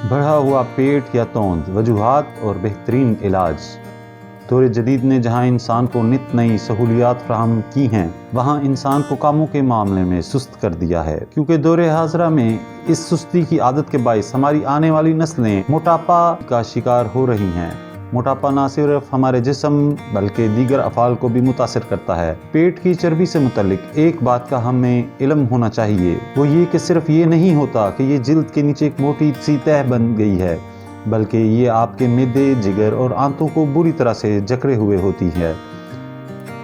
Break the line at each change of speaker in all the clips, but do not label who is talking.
بڑھا ہوا پیٹ یا توند، وجوہات اور بہترین علاج۔ دور جدید نے جہاں انسان کو نت نئی سہولیات فراہم کی ہیں، وہاں انسان کو کاموں کے معاملے میں سست کر دیا ہے، کیونکہ دور حاضرہ میں اس سستی کی عادت کے باعث ہماری آنے والی نسلیں موٹاپا کا شکار ہو رہی ہیں۔ موٹاپا نہ صرف ہمارے جسم بلکہ دیگر افعال کو بھی متاثر کرتا ہے۔ پیٹ کی چربی سے متعلق ایک بات کا ہمیں علم ہونا چاہیے، وہ یہ کہ صرف یہ نہیں ہوتا کہ یہ جلد کے نیچے ایک موٹی سی تہ بن گئی ہے، بلکہ یہ آپ کے معدے، جگر اور آنتوں کو بری طرح سے جکڑے ہوئے ہوتی ہے۔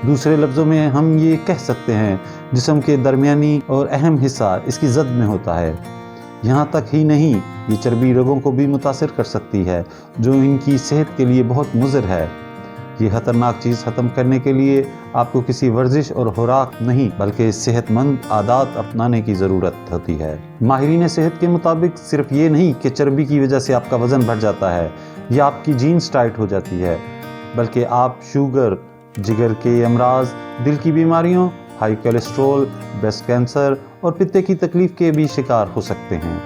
دوسرے لفظوں میں ہم یہ کہہ سکتے ہیں، جسم کے درمیانی اور اہم حصہ اس کی زد میں ہوتا ہے۔ یہاں تک ہی نہیں، یہ چربی رگوں کو بھی متاثر کر سکتی ہے، جو ان کی صحت کے لیے بہت مضر ہے۔ یہ خطرناک چیز ختم کرنے کے لیے آپ کو کسی ورزش اور خوراک نہیں بلکہ صحت مند عادات اپنانے کی ضرورت ہوتی ہے۔ ماہرین صحت کے مطابق صرف یہ نہیں کہ چربی کی وجہ سے آپ کا وزن بڑھ جاتا ہے یا آپ کی جینز ٹائٹ ہو جاتی ہے، بلکہ آپ شوگر، جگر کے امراض، دل کی بیماریوں، ہائی کولیسٹرول، بریسٹ کینسر اور پتے کی تکلیف کے بھی شکار ہو سکتے ہیں۔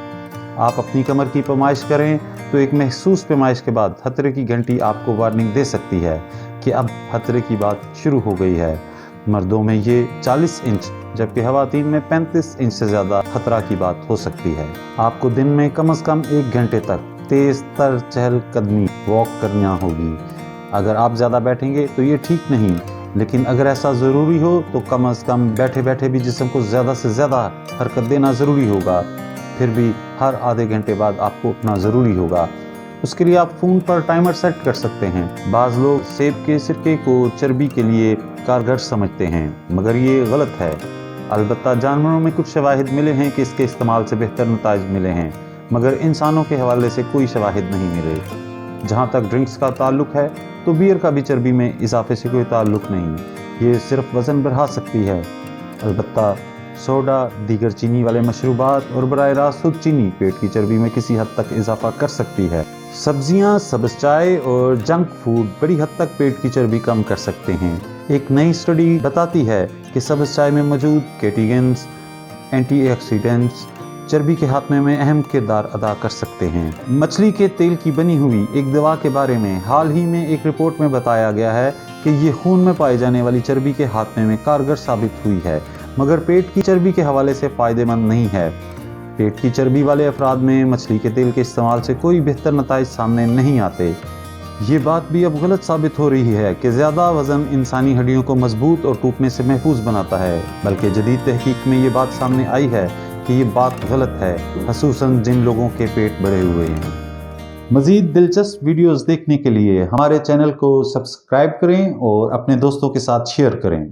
آپ اپنی کمر کی پیمائش کریں تو ایک محسوس پیمائش کے بعد خطرے کی گھنٹی آپ کو وارننگ دے سکتی ہے کہ اب خطرے کی بات شروع ہو گئی ہے۔ مردوں میں یہ 40 انچ جبکہ خواتین میں 35 انچ سے زیادہ خطرہ کی بات ہو سکتی ہے۔ آپ کو دن میں کم از کم 1 گھنٹے تک تیز تر چہل قدمی واک کرنا ہوگی۔ اگر آپ زیادہ بیٹھیں گے تو یہ ٹھیک نہیں، لیکن اگر ایسا ضروری ہو تو کم از کم بیٹھے بیٹھے بھی جسم کو زیادہ سے زیادہ حرکت دینا ضروری ہوگا۔ پھر بھی ہر آدھے گھنٹے بعد آپ کو اٹھنا ضروری ہوگا۔ اس کے لیے آپ فون پر ٹائمر سیٹ کر سکتے ہیں۔ بعض لوگ سیب کے سرکے کو چربی کے لیے کارگر سمجھتے ہیں، مگر یہ غلط ہے۔ البتہ جانوروں میں کچھ شواہد ملے ہیں کہ اس کے استعمال سے بہتر نتائج ملے ہیں، مگر انسانوں کے حوالے سے کوئی شواہد نہیں ملے۔ جہاں تک ڈرنکس کا تعلق ہے تو بیئر کا بھی چربی میں اضافے سے کوئی تعلق نہیں، یہ صرف وزن بڑھا سکتی ہے۔ البتہ سوڈا، دیگر چینی والے مشروبات اور براہ راست خود چینی پیٹ کی چربی میں کسی حد تک اضافہ کر سکتی ہے۔ سبزیاں، سبز چائے اور جنک فوڈ بڑی حد تک پیٹ کی چربی کم کر سکتے ہیں۔ ایک نئی اسٹڈی بتاتی ہے کہ سبز چائے میں موجود کیٹیگنز، اینٹی آکسیڈنٹس چربی کے خاتمے میں اہم کردار ادا کر سکتے ہیں۔ مچھلی کے تیل کی بنی ہوئی ایک دوا کے بارے میں حال ہی میں ایک رپورٹ میں بتایا گیا ہے کہ یہ خون میں پائی جانے والی چربی کے خاتمے میں کارگر ثابت ہوئی ہے، مگر پیٹ کی چربی کے حوالے سے فائدہ مند نہیں ہے۔ پیٹ کی چربی والے افراد میں مچھلی کے تیل کے استعمال سے کوئی بہتر نتائج سامنے نہیں آتے۔ یہ بات بھی اب غلط ثابت ہو رہی ہے کہ زیادہ وزن انسانی ہڈیوں کو مضبوط اور ٹوٹنے سے محفوظ بناتا ہے، بلکہ جدید تحقیق میں یہ بات سامنے آئی ہے کہ یہ بات غلط ہے، خصوصاً جن لوگوں کے پیٹ بڑے ہوئے ہیں۔ مزید دلچسپ ویڈیوز دیکھنے کے لیے ہمارے چینل کو سبسکرائب کریں اور اپنے دوستوں کے ساتھ شیئر کریں۔